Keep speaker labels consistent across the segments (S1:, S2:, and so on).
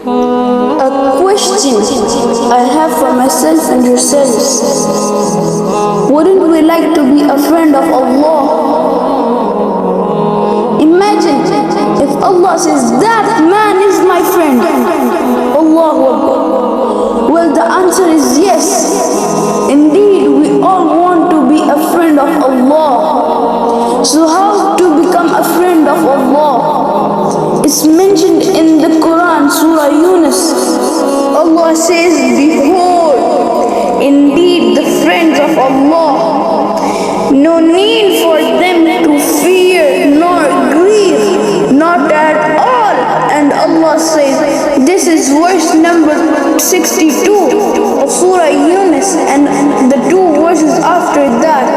S1: A question I have for myself and yourselves. Wouldn't we like to be a friend of Allah? Imagine if Allah says, that man is my friend. Allahu Akbar. Well, the answer is yes. Indeed, we all want to be a friend of Allah. So how to become a friend of Allah? It's mentioned in the Quran, Surah Yunus. Allah says, behold, indeed the friends of Allah, no need for them to fear nor grieve, not at all. And Allah says, this is verse number 62 of Surah Yunus, and the two verses after that.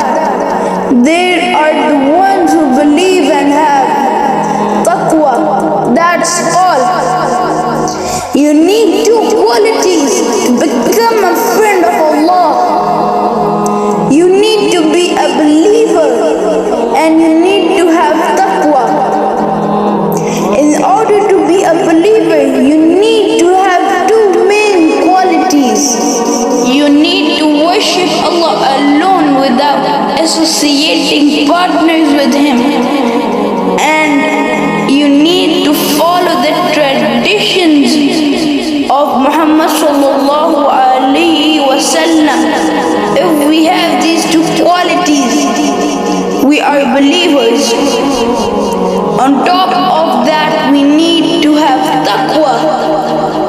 S1: There are the ones who believe and have Taqwa. That's all. You need two qualities to become a friend of Allah. You need to be a believer and you need to have Taqwa. In order to be a believer, you need to have two main qualities. You need to worship Allah alone without associating partners with Him. And you need to follow the traditions of Muhammad sallallahu alaihi wasallam. If we have these two qualities, we are believers. On top of that, we need to have Taqwa.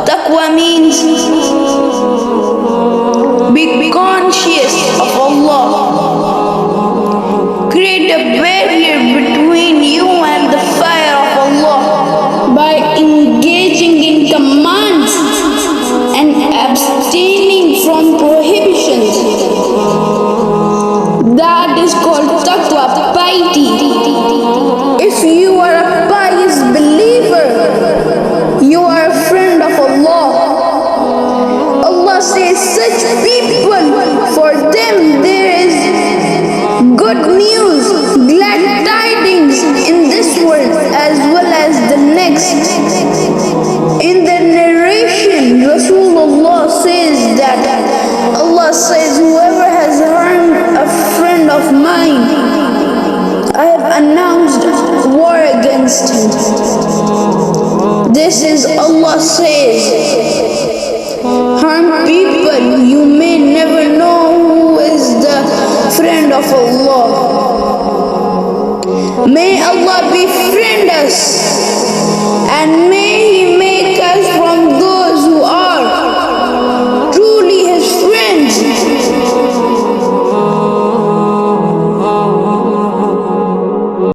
S1: Taqwa means be conscious of Allah. Create a barrier between you and the fire of Allah by engaging in commands and abstaining from prohibitions. That is called Taqwa, piety. If you are a pious believer, you are a friend of Allah. Allah says such people, for them there is good news, glad tidings in this world as well as the next. In the narration, Rasulullah says that Allah says, whoever has harmed a friend of mine, I have announced war against him. This is Allah says. Harm people, you may never know who is the friend of Allah. May Allah befriend us and may